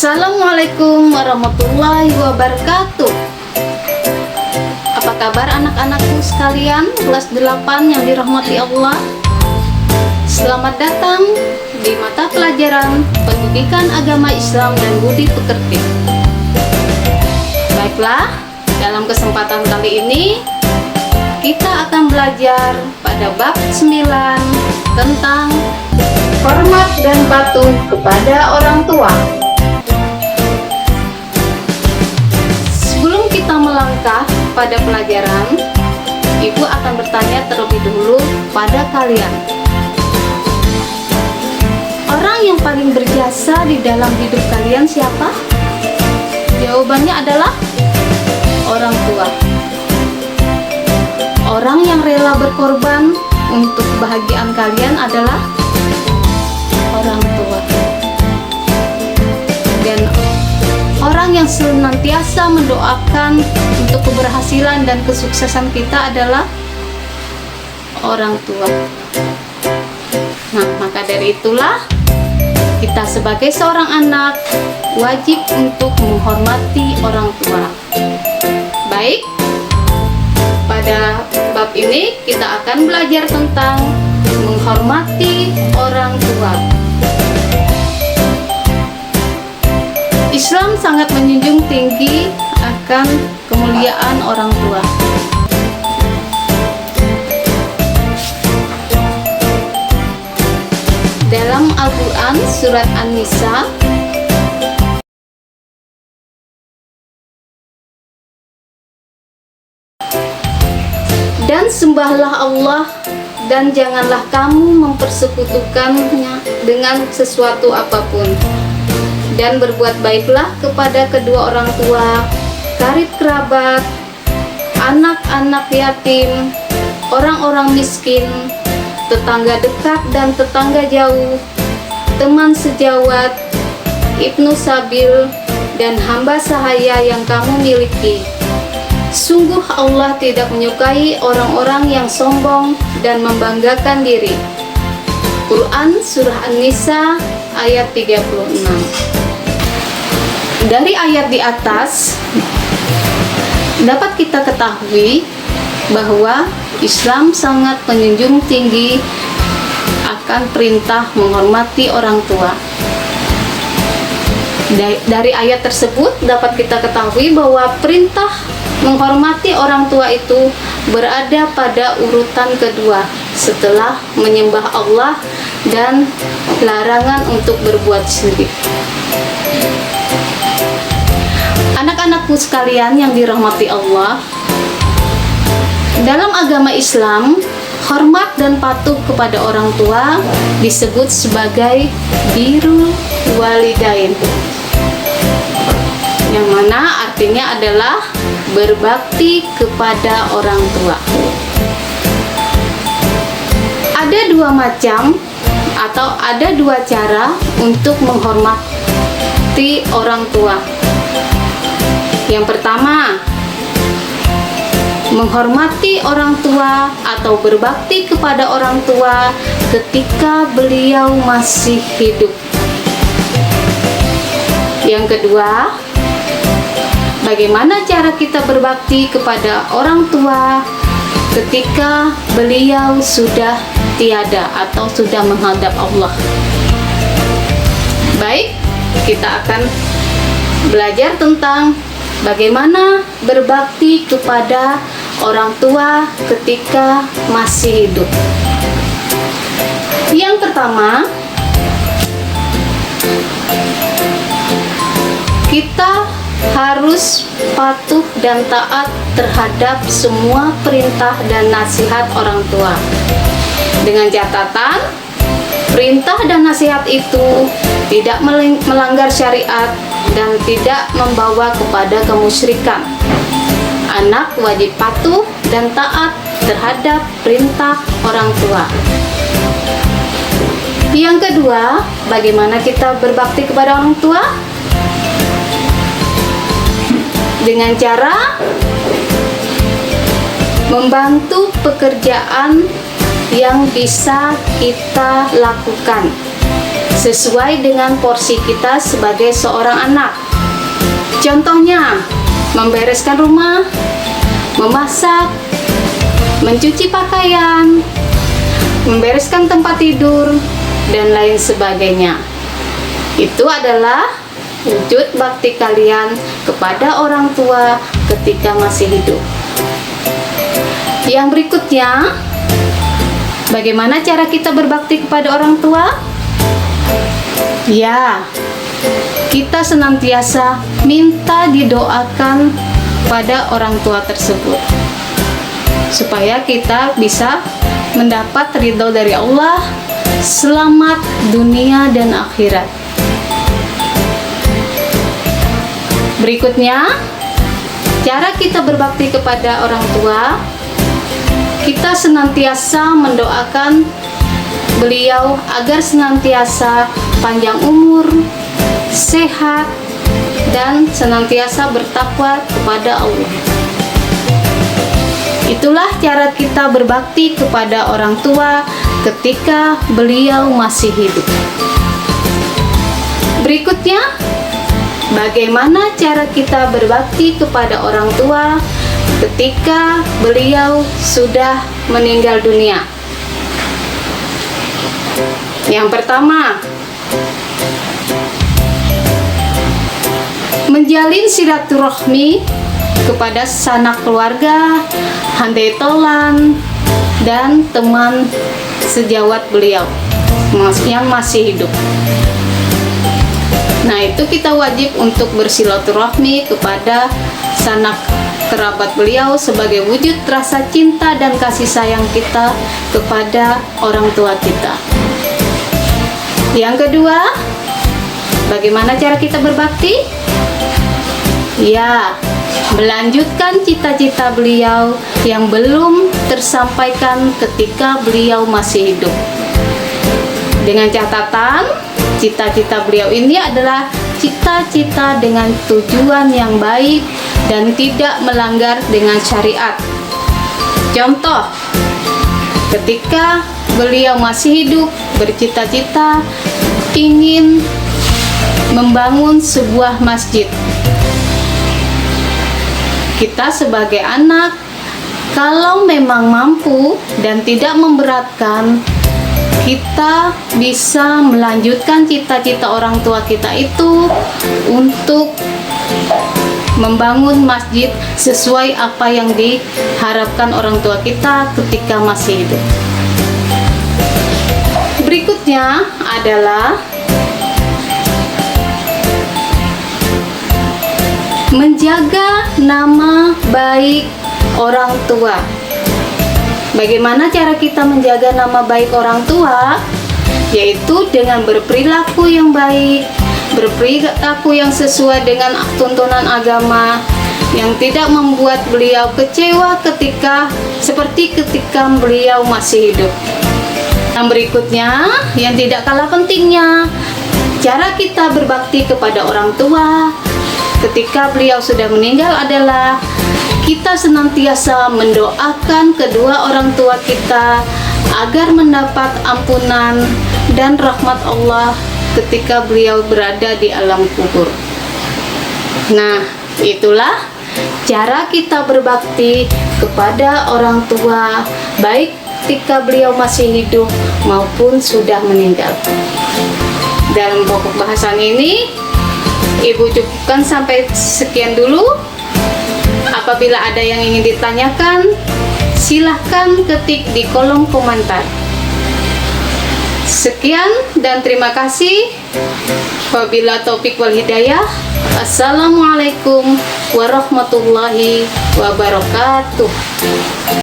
Assalamualaikum warahmatullahi wabarakatuh. Apa kabar anak-anakku sekalian kelas 8 yang dirahmati Allah? Selamat datang di mata pelajaran Pendidikan Agama Islam dan Budi Pekerti. Baiklah, dalam kesempatan kali ini kita akan belajar pada bab 9 tentang hormat dan patuh kepada orang tua. Sebelum kita melangkah pada pelajaran, Ibu akan bertanya terlebih dahulu pada kalian. Orang yang paling berjasa di dalam hidup kalian siapa? Jawabannya adalah orang tua. Orang yang rela berkorban untuk kebahagiaan kalian adalah orang tua. Dan orang yang senantiasa mendoakan untuk keberhasilan dan kesuksesan kita adalah orang tua. Nah, maka dari itulah kita sebagai seorang anak wajib untuk menghormati orang tua. Baik, pada bab ini kita akan belajar tentang menghormati orang tua. Islam sangat menjunjung tinggi akan kemuliaan orang tua. Dalam Al-Quran surat An-Nisa dan sembahlah Allah dan janganlah kamu mempersekutukannya dengan sesuatu apapun, dan berbuat baiklah kepada kedua orang tua, karib kerabat, anak-anak yatim, orang-orang miskin, tetangga dekat dan tetangga jauh, teman sejawat, ibnu sabil, dan hamba sahaya yang kamu miliki. Sungguh Allah tidak menyukai orang-orang yang sombong dan membanggakan diri. Quran Surah An-Nisa ayat 36. Dari ayat di atas dapat kita ketahui bahwa Islam sangat menjunjung tinggi akan perintah menghormati orang tua. Dari ayat tersebut dapat kita ketahui bahwa perintah menghormati orang tua itu berada pada urutan kedua setelah menyembah Allah dan larangan untuk berbuat syirik. Anak-anakku sekalian yang dirahmati Allah, dalam agama Islam, hormat dan patuh kepada orang tua disebut sebagai birrul walidain, yang mana artinya adalah berbakti kepada orang tua. Ada dua macam atau ada dua cara untuk menghormati orang tua. Yang pertama, menghormati orang tua atau berbakti kepada orang tua ketika beliau masih hidup. Yang kedua, bagaimana cara kita berbakti kepada orang tua ketika beliau sudah tiada atau sudah menghadap Allah. Baik, kita akan belajar tentang bagaimana berbakti kepada orang tua ketika masih hidup. Yang pertama, kita harus patuh dan taat terhadap semua perintah dan nasihat orang tua. Dengan catatan, perintah dan nasihat itu tidak melanggar syariat dan tidak membawa kepada kemusyrikan. Anak wajib patuh dan taat terhadap perintah orang tua. Yang kedua, bagaimana kita berbakti kepada orang tua? Dengan cara membantu pekerjaan yang bisa kita lakukan, sesuai dengan porsi kita sebagai seorang anak. Contohnya, membereskan rumah, memasak, mencuci pakaian, membereskan tempat tidur, dan lain sebagainya. Itu adalah wujud bakti kalian kepada orang tua ketika masih hidup. Yang berikutnya, bagaimana cara kita berbakti kepada orang tua? Ya, kita senantiasa minta didoakan pada orang tua tersebut, supaya kita bisa mendapat ridho dari Allah, selamat dunia dan akhirat. Berikutnya, cara kita berbakti kepada orang tua, kita senantiasa mendoakan beliau agar senantiasa panjang umur, sehat, dan senantiasa bertakwa kepada Allah. Itulah cara kita berbakti kepada orang tua ketika beliau masih hidup. Berikutnya, bagaimana cara kita berbakti kepada orang tua ketika beliau sudah meninggal dunia? Yang pertama, menjalin silaturahmi kepada sanak keluarga, handai tolan, dan teman sejawat beliau yang masih hidup. Nah, itu kita wajib untuk bersilaturahmi kepada sanak kerabat beliau sebagai wujud rasa cinta dan kasih sayang kita kepada orang tua kita. Yang kedua, bagaimana cara kita berbakti? Ya, melanjutkan cita-cita beliau yang belum tersampaikan ketika beliau masih hidup. Dengan catatan, cita-cita beliau ini adalah cita-cita dengan tujuan yang baik dan tidak melanggar dengan syariat. Contoh, ketika beliau masih hidup, bercita-cita ingin membangun sebuah masjid. Kita sebagai anak, kalau memang mampu dan tidak memberatkan, kita bisa melanjutkan cita-cita orang tua kita itu untuk membangun masjid sesuai apa yang diharapkan orang tua kita ketika masih hidup. Berikutnya adalah menjaga nama baik orang tua. Bagaimana cara kita menjaga nama baik orang tua? Yaitu dengan berperilaku yang baik, berperilaku yang sesuai dengan tuntunan agama, yang tidak membuat beliau kecewa seperti ketika beliau masih hidup. Yang berikutnya, yang tidak kalah pentingnya, cara kita berbakti kepada orang tua ketika beliau sudah meninggal adalah kita senantiasa mendoakan kedua orang tua kita agar mendapat ampunan dan rahmat Allah ketika beliau berada di alam kubur. Nah, itulah cara kita berbakti kepada orang tua, baik ketika beliau masih hidup maupun sudah meninggal. Dalam pokok bahasan ini, Ibu cukupkan sampai sekian dulu. Apabila ada yang ingin ditanyakan, silahkan ketik di kolom komentar. Sekian dan terima kasih. Wabillahi taufiq wal hidayah. Assalamualaikum warahmatullahi wabarakatuh.